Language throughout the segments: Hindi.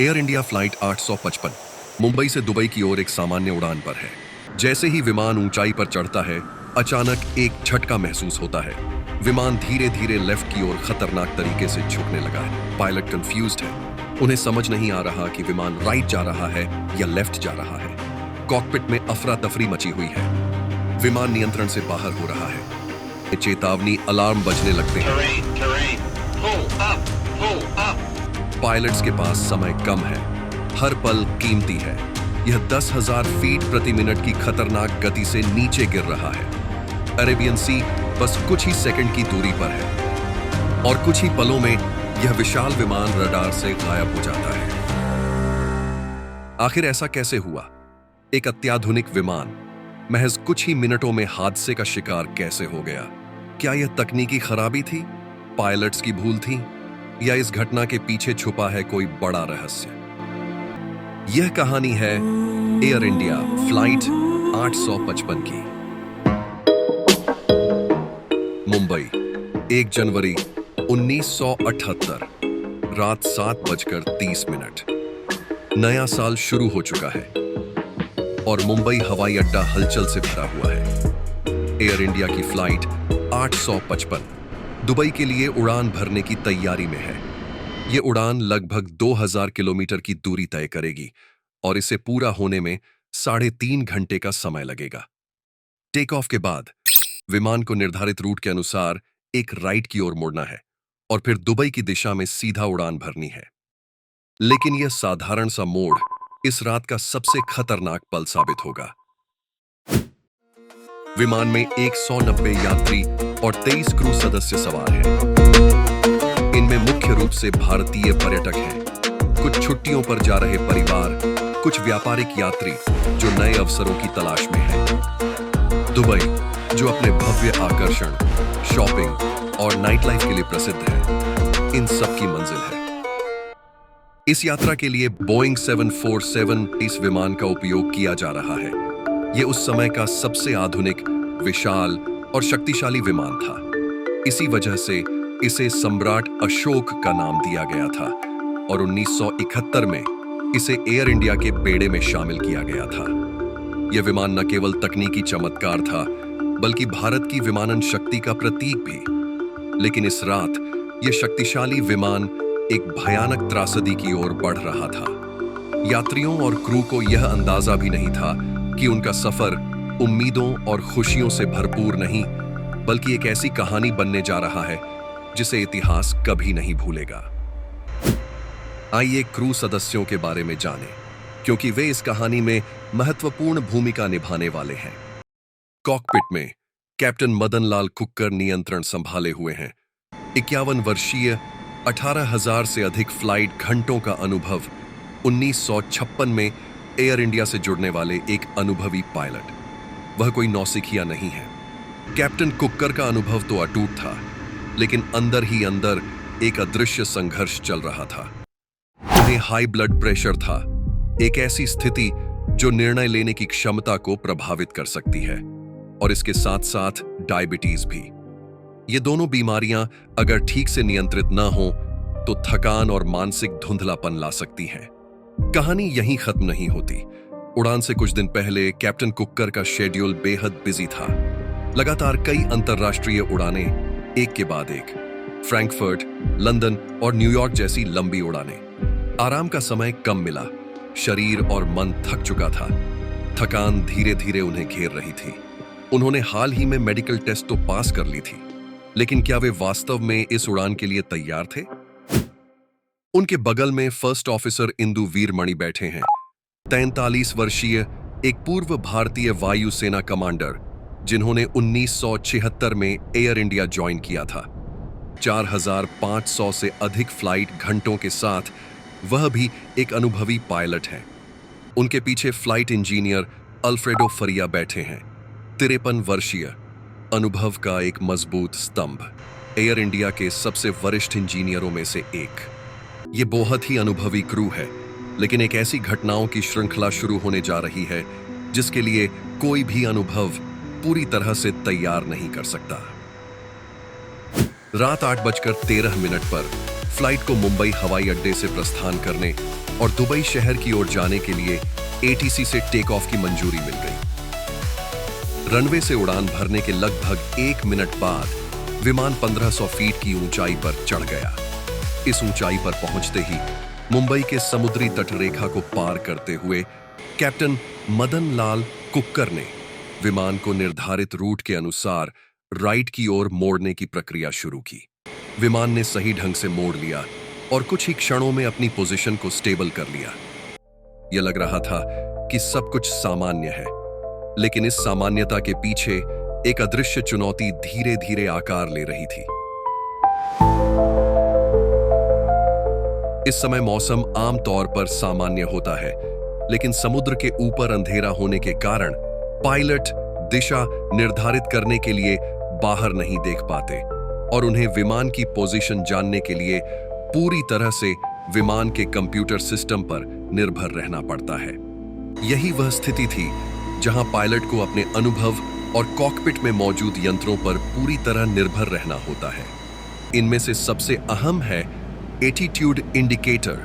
एयर इंडिया फ्लाइट 855 मुंबई से दुबई की ओर एक सामान्य उड़ान पर है। जैसे ही विमान ऊंचाई पर चढ़ता है, अचानक एक झटका महसूस होता है। विमान धीरे धीरे लेफ्ट की ओर खतरनाक तरीके से झुकने लगा है। पायलट कंफ्यूज्ड है। उन्हें समझ नहीं आ रहा कि विमान राइट जा रहा है या लेफ्ट जा रहा है। कॉकपिट में अफरा तफरी मची हुई है। विमान नियंत्रण से बाहर हो रहा है। चेतावनी अलार्म बजने लगते हैं। पायलट्स के पास समय कम है। हर पल कीमती है। यह 10,000 फीट प्रति मिनट की खतरनाक गति से नीचे गिर रहा है। अरेबियन सी बस कुछ ही सेकंड की दूरी पर है और कुछ ही पलों में यह विशाल विमान रडार से गायब हो जाता है। आखिर ऐसा कैसे हुआ? एक अत्याधुनिक विमान महज कुछ ही मिनटों में हादसे का शिकार कैसे हो गया? क्या यह तकनीकी खराबी थी, पायलट्स की भूल थी, या इस घटना के पीछे छुपा है कोई बड़ा रहस्य? यह कहानी है एयर इंडिया फ्लाइट 855 की। मुंबई, 1 जनवरी 1978, रात 7:30। नया साल शुरू हो चुका है और मुंबई हवाई अड्डा हलचल से भरा हुआ है। एयर इंडिया की फ्लाइट 855 दुबई के लिए उड़ान भरने की तैयारी में है। यह उड़ान लगभग 2000 किलोमीटर की दूरी तय करेगी और इसे पूरा होने में 3.5 घंटे का समय लगेगा। टेक ऑफ के बाद विमान को निर्धारित रूट के अनुसार एक राइट की ओर मुड़ना है और फिर दुबई की दिशा में सीधा उड़ान भरनी है। लेकिन यह साधारण सा मोड़ इस रात का सबसे खतरनाक पल साबित होगा। विमान में 190 यात्री और 23 क्रू सदस्य सवार हैं। इनमें मुख्य रूप से भारतीय पर्यटक हैं, कुछ छुट्टियों पर जा रहे परिवार, कुछ व्यापारिक यात्री जो नए अवसरों की तलाश में हैं। दुबई, जो अपने भव्य आकर्षण, शॉपिंग और नाइट लाइफ के लिए प्रसिद्ध है, इन सब की मंजिल है। इस यात्रा के लिए बोइंग 747 इस विमान का उपयोग किया जा रहा है। यह उस समय का सबसे आधुनिक, विशाल और शक्तिशाली विमान था। इसी वजह से इसे सम्राट अशोक का नाम दिया गया था और 1971 में इसे एयर इंडिया के बेड़े में शामिल किया गया था। यह विमान न केवल तकनीकी चमत्कार था, बल्कि भारत की विमानन शक्ति का प्रतीक भी। लेकिन इस रात यह शक्तिशाली विमान एक भयानक त्रासदी की ओर बढ़ रहा था। यात्रियों और क्रू को यह अंदाजा भी नहीं था कि उनका सफर उम्मीदों और खुशियों से भरपूर नहीं, बल्कि एक ऐसी कहानी बनने जा रहा है जिसे इतिहास कभी नहीं भूलेगा। आइए क्रू सदस्यों के बारे में जानें, क्योंकि वे इस कहानी में महत्वपूर्ण भूमिका निभाने वाले हैं। कॉकपिट में कैप्टन मदन लाल कुक्कर नियंत्रण संभाले हुए हैं। 51 वर्षीय, 18,000 से अधिक फ्लाइट घंटों का अनुभव, 1956 में एयर इंडिया से जुड़ने वाले एक अनुभवी पायलट। वह कोई नौसिखिया नहीं है। कैप्टन कुक्कर का अनुभव तो अटूट था, लेकिन अंदर ही अंदर एक अदृश्य संघर्ष चल रहा था। उन्हें हाई ब्लड प्रेशर था, एक ऐसी स्थिति जो निर्णय लेने की क्षमता को प्रभावित कर सकती है, और इसके साथ साथ डायबिटीज भी। ये दोनों बीमारियां अगर ठीक से नियंत्रित न हो तो थकान और मानसिक धुंधलापन ला सकती हैं। कहानी यहीं खत्म नहीं होती। उड़ान से कुछ दिन पहले कैप्टन कुक्कर का शेड्यूल बेहद बिजी था। लगातार कई अंतरराष्ट्रीय उड़ानें, एक के बाद एक, फ्रैंकफर्ट, लंदन और न्यूयॉर्क जैसी लंबी उड़ानें। आराम का समय कम मिला। शरीर और मन थक चुका था। थकान धीरे धीरे उन्हें घेर रही थी। उन्होंने हाल ही में मेडिकल टेस्ट तो पास कर ली थी, लेकिन क्या वे वास्तव में इस उड़ान के लिए तैयार थे? उनके बगल में फर्स्ट ऑफिसर इंदु वीरमणि बैठे हैं। 43 वर्षीय, एक पूर्व भारतीय वायुसेना कमांडर, जिन्होंने 1976 में एयर इंडिया ज्वाइन किया था। 4500 से अधिक फ्लाइट घंटों के साथ वह भी एक अनुभवी पायलट हैं। उनके पीछे फ्लाइट इंजीनियर अल्फ्रेडो फरिया बैठे हैं। 53 वर्षीय, अनुभव का एक मजबूत स्तंभ, एयर इंडिया के सबसे वरिष्ठ इंजीनियरों में से एक। ये बहुत ही अनुभवी क्रू है, लेकिन एक ऐसी घटनाओं की श्रृंखला शुरू होने जा रही है जिसके लिए कोई भी अनुभव पूरी तरह से तैयार नहीं कर सकता। रात 8:13 पर फ्लाइट को मुंबई हवाई अड्डे से प्रस्थान करने और दुबई शहर की ओर जाने के लिए एटीसी से टेक ऑफ की मंजूरी मिल गई। रनवे से उड़ान भरने के लगभग 1 मिनट बाद विमान 1500 फीट की ऊंचाई पर चढ़ गया। इस ऊंचाई पर पहुंचते ही मुंबई के समुद्री तटरेखा को पार करते हुए कैप्टन मदन लाल कुक्कर ने विमान को निर्धारित रूट के अनुसार राइट की ओर मोड़ने की प्रक्रिया शुरू की। विमान ने सही ढंग से मोड़ लिया और कुछ ही क्षणों में अपनी पोजीशन को स्टेबल कर लिया। यह लग रहा था कि सब कुछ सामान्य है, लेकिन इस सामान्यता के पीछे एक अदृश्य चुनौती धीरे धीरे आकार ले रही थी। इस समय मौसम आमतौर पर सामान्य होता है, लेकिन समुद्र के ऊपर अंधेरा होने के कारण पायलट दिशा निर्धारित करने के लिए बाहर नहीं देख पाते और उन्हें विमान की पोजीशन जानने के लिए पूरी तरह से विमान के कंप्यूटर सिस्टम पर निर्भर रहना पड़ता है। यही वह स्थिति थी जहां पायलट को अपने अनुभव और कॉकपिट में मौजूद यंत्रों पर पूरी तरह निर्भर रहना होता है। इनमें से सबसे अहम है एटीट्यूड इंडिकेटर,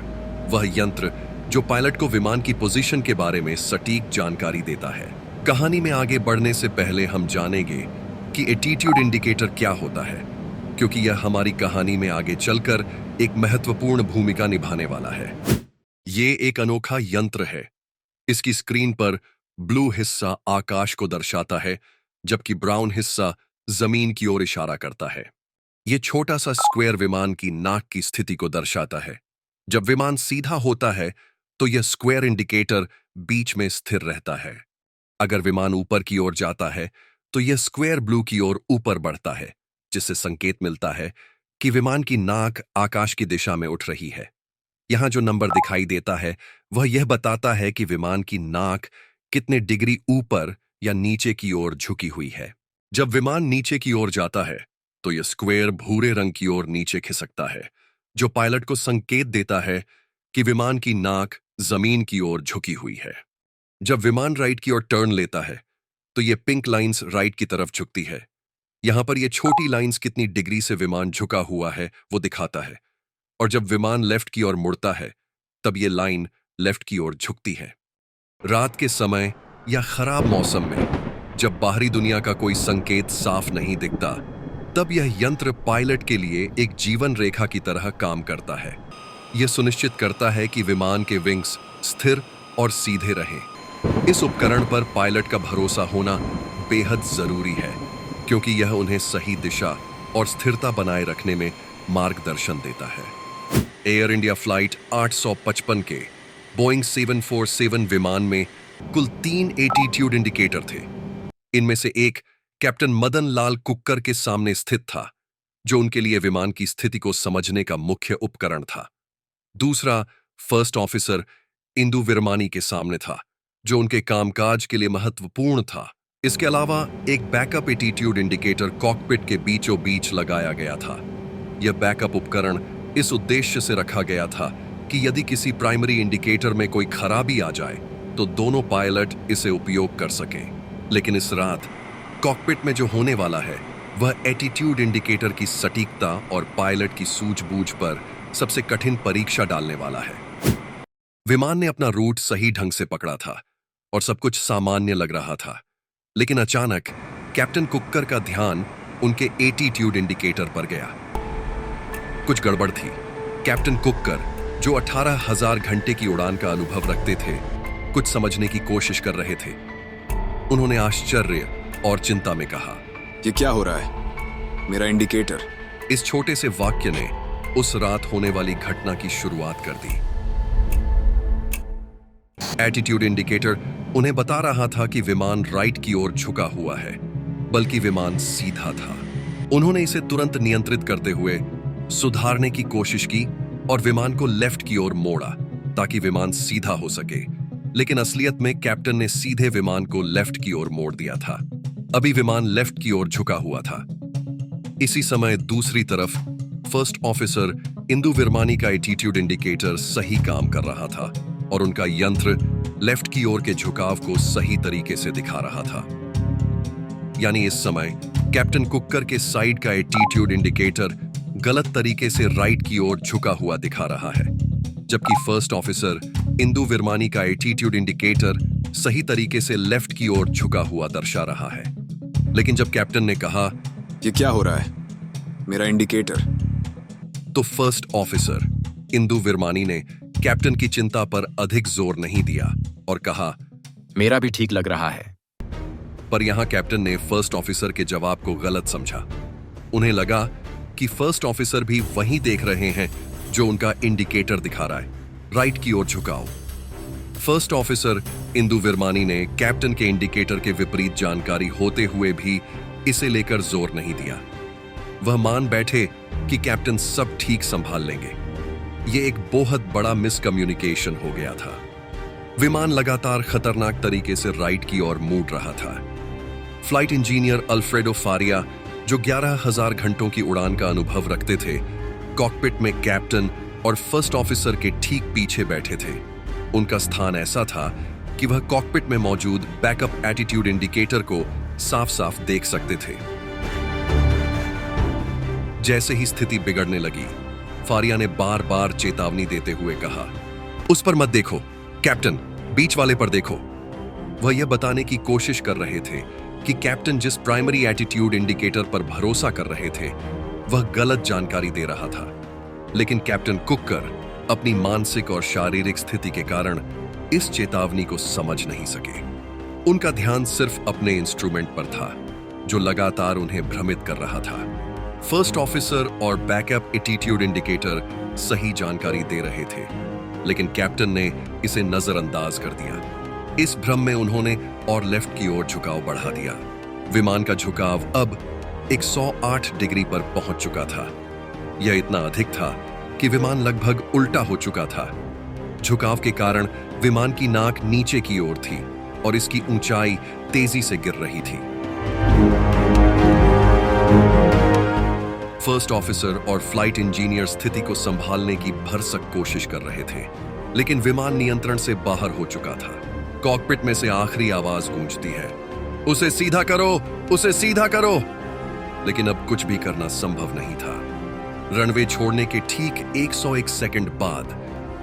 वह यंत्र जो पायलट को विमान की पोजीशन के बारे में सटीक जानकारी देता है। कहानी में आगे बढ़ने से पहले हम जानेंगे कि एटीट्यूड इंडिकेटर क्या होता है, क्योंकि यह हमारी कहानी में आगे चलकर एक महत्वपूर्ण भूमिका निभाने वाला है। ये एक अनोखा यंत्र है। इसकी स्क्रीन पर ब्लू हिस्सा आकाश को दर्शाता है, जबकि ब्राउन हिस्सा जमीन की ओर इशारा करता है। यह छोटा सा स्क्वायर विमान की नाक की स्थिति को दर्शाता है। जब विमान सीधा होता है तो यह स्क्वायर इंडिकेटर बीच में स्थिर रहता है। अगर विमान ऊपर की ओर जाता है तो यह स्क्वायर ब्लू की ओर ऊपर बढ़ता है, जिससे संकेत मिलता है कि विमान की नाक आकाश की दिशा में उठ रही है। यहां जो नंबर दिखाई देता है वह यह बताता है कि विमान की नाक कितने डिग्री ऊपर या नीचे की ओर झुकी हुई है। जब विमान नीचे की ओर जाता है तो यह स्क्वायर भूरे रंग की ओर नीचे खिसकता है, जो पायलट को संकेत देता है कि विमान की नाक जमीन की ओर झुकी हुई है। जब विमान राइट की ओर टर्न लेता है तो ये पिंक लाइंस राइट की तरफ झुकती है। यहां पर ये छोटी लाइंस कितनी डिग्री से विमान झुका हुआ है वो दिखाता है, और जब विमान लेफ्ट की ओर मुड़ता है तब ये लाइन लेफ्ट की ओर झुकती है। रात के समय या खराब मौसम में जब बाहरी दुनिया का कोई संकेत साफ नहीं दिखता, तब यह यंत्र पायलट के लिए एक जीवन रेखा की तरह काम करता है। यह सुनिश्चित करता है कि विमान के विंग्स स्थिर और सीधे रहें। इस उपकरण पर पायलट का भरोसा होना बेहद जरूरी है, क्योंकि यह उन्हें सही दिशा और स्थिरता बनाए रखने में मार्गदर्शन देता है। एयर इंडिया फ्लाइट 855 के बोइंग 747 विमान में कुल 3 एटीट्यूड इंडिकेटर थे। इनमें से एक कैप्टन मदन लाल कुक्कर के सामने स्थित था, जो उनके लिए विमान की स्थिति को समझने का मुख्य उपकरण था। दूसरा फर्स्ट ऑफिसर इंदु विरमानी के सामने था, जो उनके कामकाज के लिए महत्वपूर्ण था। इसके अलावा एक बैकअप एटीट्यूड इंडिकेटर कॉकपिट के बीचों बीच लगाया गया था। यह बैकअप उपकरण इस उद्देश्य से रखा गया था कि यदि किसी प्राइमरी इंडिकेटर में कोई खराबी आ जाए तो दोनों पायलट इसे उपयोग कर सकें। लेकिन इस रात कॉकपिट में जो होने वाला है वह एटीट्यूड इंडिकेटर की सटीकता और पायलट की सूझबूझ पर सबसे कठिन परीक्षा डालने वाला है। विमान ने अपना रूट सही ढंग से पकड़ा था और सब कुछ सामान्य लग रहा था, लेकिन अचानक कैप्टन कुक्कर का ध्यान उनके एटीट्यूड इंडिकेटर पर गया। कुछ गड़बड़ थी। कैप्टन कुक्कर, जो 18,000 घंटे की उड़ान का अनुभव रखते थे, कुछ समझने की कोशिश कर रहे थे। उन्होंने आश्चर्य और चिंता में कहा, ये क्या हो रहा है? मेरा इंडिकेटर। इस छोटे से वाक्य ने उस रात होने वाली घटना की शुरुआत कर दी। एटीट्यूड इंडिकेटर उन्हें बता रहा था कि विमान राइट की ओर झुका हुआ है, बल्कि विमान सीधा था। उन्होंने इसे तुरंत नियंत्रित करते हुए सुधारने की कोशिश की और विमान को लेफ्ट की ओर मोड़ा ताकि विमान सीधा हो सके। लेकिन असलियत में कैप्टन ने सीधे विमान को लेफ्ट की ओर मोड़ दिया था। अभी विमान लेफ्ट की ओर झुका हुआ था। इसी समय दूसरी तरफ फर्स्ट ऑफिसर इंदु विरमानी का एटीट्यूड इंडिकेटर सही काम कर रहा था और उनका यंत्र लेफ्ट की ओर के झुकाव को सही तरीके से दिखा रहा था। यानी इस समय कैप्टन कुक्कर के साइड का एटीट्यूड इंडिकेटर गलत तरीके से राइट की ओर झुका हुआ दिखा रहा है, जबकि फर्स्ट ऑफिसर इंदु विरमानी का एटीट्यूड इंडिकेटर सही तरीके से लेफ्ट की ओर झुका हुआ दर्शा रहा है। लेकिन जब कैप्टन ने कहा, ये क्या हो रहा है? मेरा इंडिकेटर। तो फर्स्ट ऑफिसर इंदु विरमानी ने कैप्टन की चिंता पर अधिक जोर नहीं दिया और कहा, मेरा भी ठीक लग रहा है। पर यहां कैप्टन ने फर्स्ट ऑफिसर के जवाब को गलत समझा। उन्हें लगा कि फर्स्ट ऑफिसर भी वही देख रहे हैं जो उनका इंडिकेटर दिखा रहा है, राइट की ओर झुकाओ। फर्स्ट ऑफिसर इंदु विरमानी ने कैप्टन के इंडिकेटर के विपरीत जानकारी होते हुए भी इसे लेकर जोर नहीं दिया। वह मान बैठे कि कैप्टन सब ठीक संभाल लेंगे। यह एक बहुत बड़ा मिसकम्युनिकेशन हो गया था। विमान लगातार खतरनाक तरीके से राइट की ओर मुड़ रहा था। फ्लाइट इंजीनियर अल्फ्रेडो फारिया, जो 11,000 घंटों की उड़ान का अनुभव रखते थे, कॉकपिट में कैप्टन और फर्स्ट ऑफिसर के ठीक पीछे बैठे थे। उनका स्थान ऐसा था कि वह कॉकपिट में मौजूद बैकअप एटीट्यूड इंडिकेटर को साफ साफ देख सकते थे। जैसे ही स्थिति बिगड़ने लगी, फारिया ने बार बार चेतावनी देते हुए कहा, उस पर मत देखो कैप्टन, बीच वाले पर देखो। वह यह बताने की कोशिश कर रहे थे कि कैप्टन जिस प्राइमरी एटीट्यूड इंडिकेटर पर भरोसा कर रहे थे, वह गलत जानकारी दे रहा था। लेकिन कैप्टन कुकर अपनी मानसिक और शारीरिक स्थिति के कारण इस चेतावनी को समझ नहीं सके। उनका ध्यान सिर्फ अपने इंस्ट्रूमेंट पर था, जो लगातार उन्हें भ्रमित कर रहा था। फर्स्ट ऑफिसर और बैकअप एटीट्यूड इंडिकेटर सही जानकारी दे रहे थे, लेकिन कैप्टन ने इसे नजरअंदाज कर दिया। इस भ्रम में उन्होंने और लेफ्ट की ओर झुकाव बढ़ा दिया। विमान का झुकाव अब 108 डिग्री पर पहुंच चुका था। यह इतना अधिक था कि विमान लगभग उल्टा हो चुका था। झुकाव के कारण विमान की नाक नीचे की ओर थी और इसकी ऊंचाई तेजी से गिर रही थी। फर्स्ट ऑफिसर और फ्लाइट इंजीनियर स्थिति को संभालने की भरसक कोशिश कर रहे थे, लेकिन विमान नियंत्रण से बाहर हो चुका था। कॉकपिट में से आखिरी आवाज गूंजती है, उसे सीधा करो, उसे सीधा करो। लेकिन अब कुछ भी करना संभव नहीं था। रनवे छोड़ने के ठीक 101 सेकंड बाद,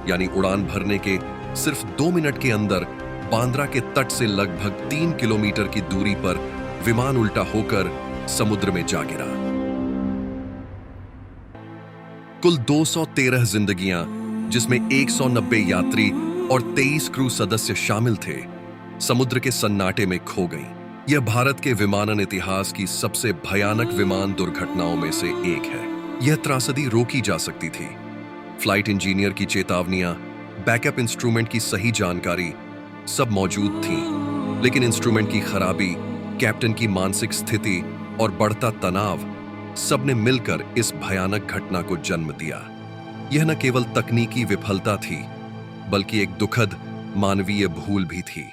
यानी उड़ान भरने के सिर्फ 2 मिनट के अंदर, बांद्रा के तट से लगभग 3 किलोमीटर की दूरी पर विमान उल्टा होकर समुद्र में जा गिरा। कुल 213 जिंदगियां, जिसमें 190 यात्री और 23 क्रू सदस्य शामिल थे, समुद्र के सन्नाटे में खो गईं। यह भारत के विमानन इतिहास की सबसे भयानक विमान दुर्घटनाओं में से एक है। यह त्रासदी रोकी जा सकती थी। फ्लाइट इंजीनियर की चेतावनियां, बैकअप इंस्ट्रूमेंट की सही जानकारी सब मौजूद थी, लेकिन इंस्ट्रूमेंट की खराबी, कैप्टन की मानसिक स्थिति और बढ़ता तनाव, सबने मिलकर इस भयानक घटना को जन्म दिया। यह न केवल तकनीकी विफलता थी, बल्कि एक दुखद मानवीय भूल भी थी।